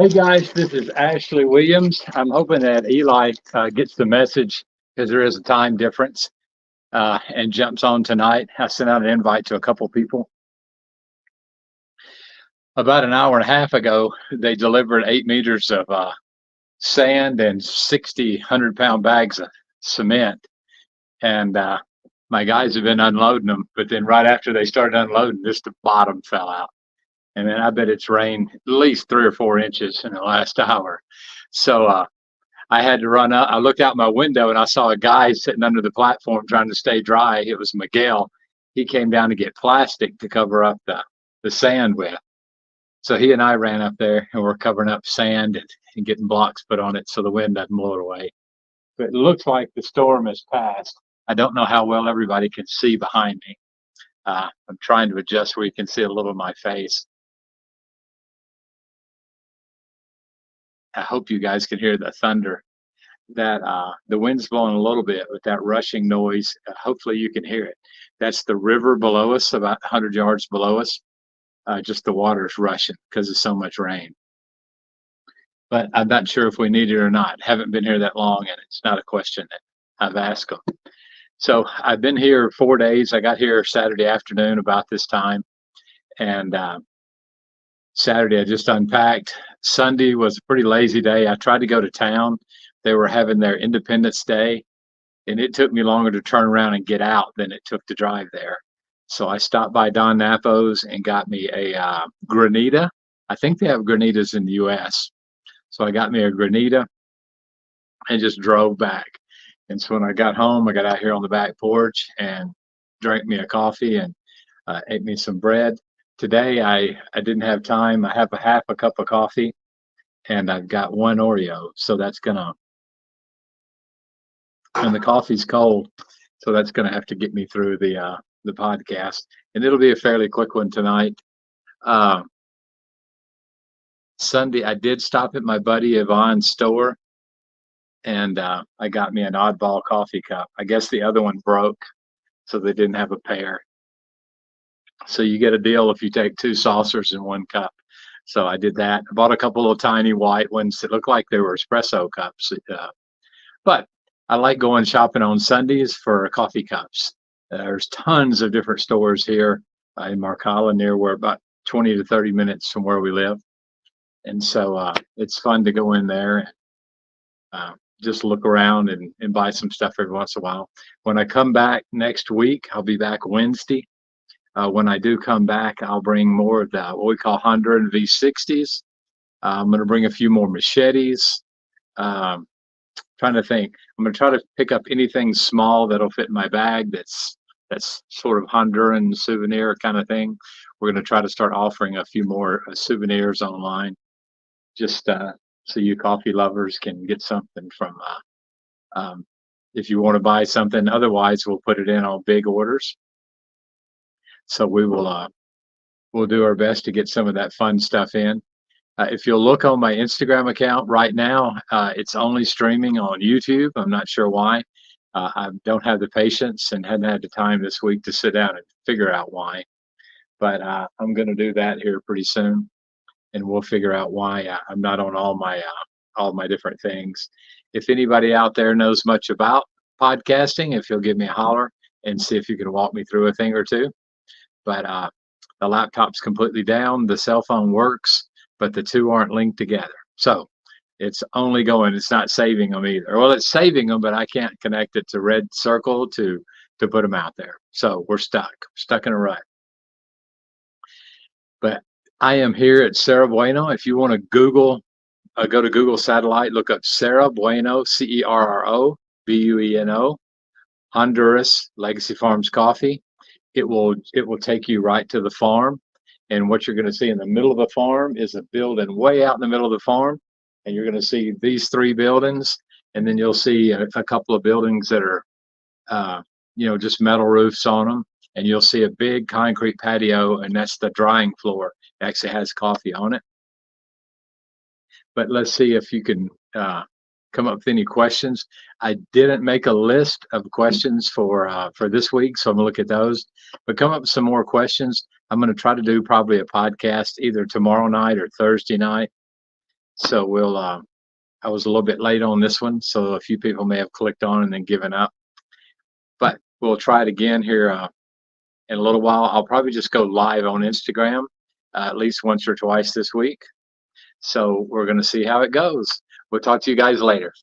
Hey guys, this is Ashley Williams. I'm hoping that Eli gets the message because there is a time difference and jumps on tonight. I sent out an invite to a couple people. About an hour and a half ago, they delivered 8 meters of sand and 60 100-pound bags of cement. And my guys have been unloading them, but then right after they started unloading, just the bottom fell out. And then I bet it's rained at least 3 or 4 inches in the last hour. So I had to run up. I looked out my window and I saw a guy sitting under the platform trying to stay dry. It was Miguel. He came down to get plastic to cover up the sand with. So he and I ran up there and we're covering up sand and getting blocks put on it so the wind doesn't blow it away. But it looks like the storm has passed. I don't know how well everybody can see behind me. I'm trying to adjust where you can see a little of my face. I hope you guys can hear the thunder. That the wind's blowing a little bit with that rushing noise. Hopefully you can hear it. That's the river below us, about 100 yards below us. Just the water's rushing because of so much rain. But I'm not sure if we need it or not. Haven't been here that long, and it's not a question that I've asked them. So I've been here 4 days. I got here Saturday afternoon about this time, and Saturday I just unpacked. Sunday was a pretty lazy day. I tried to go to town. They were having their Independence Day, and it took me longer to turn around and get out than it took to drive there. So I stopped by Don Napo's and got me a granita. I think they have granitas in the U.S. So I got me a granita and just drove back. And so when I got home, I got out here on the back porch and drank me a coffee and ate me some bread. Today I didn't have time. I have a half a cup of coffee and I've got one Oreo. So that's gonna, and the coffee's cold. So that's gonna have to get me through the podcast. And it'll be a fairly quick one tonight. Sunday, I did stop at my buddy Yvonne's store and I got me an oddball coffee cup. I guess the other one broke, so they didn't have a pair. So you get a deal if you take 2 saucers in 1 cup. So I did that. I bought a couple of tiny white ones that looked like they were espresso cups. But I like going shopping on Sundays for coffee cups. There's tons of different stores here in Marcala, near where about 20 to 30 minutes from where we live. And so it's fun to go in there and just look around and buy some stuff every once in a while. When I come back next week, I'll be back Wednesday. When I do come back, I'll bring more of the what we call Honda and V60s. I'm going to bring a few more machetes. Trying to think. I'm going to try to pick up anything small that'll fit in my bag that's sort of Honduran souvenir kind of thing. We're going to try to start offering a few more souvenirs online, just so you coffee lovers can get something from if you want to buy something. Otherwise, we'll put it in on big orders. So we will we'll do our best to get some of that fun stuff in. If you'll look on my Instagram account right now, it's only streaming on YouTube. I'm not sure why. I don't have the patience and hadn't had the time this week to sit down and figure out why. But I'm going to do that here pretty soon, and we'll figure out why I'm not on all my different things. If anybody out there knows much about podcasting, if you'll give me a holler and see if you can walk me through a thing or two. But the laptop's completely down. The cell phone works, but the two aren't linked together. So it's only going, it's not saving them either. Well, it's saving them, but I can't connect it to Red Circle to put them out there. So we're stuck in a rut. But I am here at Cerro Bueno. If you want to Google, go to Google Satellite, look up Cerro Bueno, Cerro Bueno, Honduras Legacy Farms Coffee. It will take you right to the farm, and what you're going to see in the middle of the farm is a building way out in the middle of the farm, and you're going to see these 3 buildings, and then you'll see a couple of buildings that are just metal roofs on them, and you'll see a big concrete patio, and that's the drying floor. It actually has coffee on it. But let's see if you can come up with any questions. I didn't make a list of questions for this week, so I'm gonna look at those. But come up with some more questions. I'm gonna try to do probably a podcast either tomorrow night or Thursday night. So we'll. I was a little bit late on this one, so a few people may have clicked on and then given up. But we'll try it again here in a little while. I'll probably just go live on Instagram at least once or twice this week. So we're going to see how it goes. We'll talk to you guys later.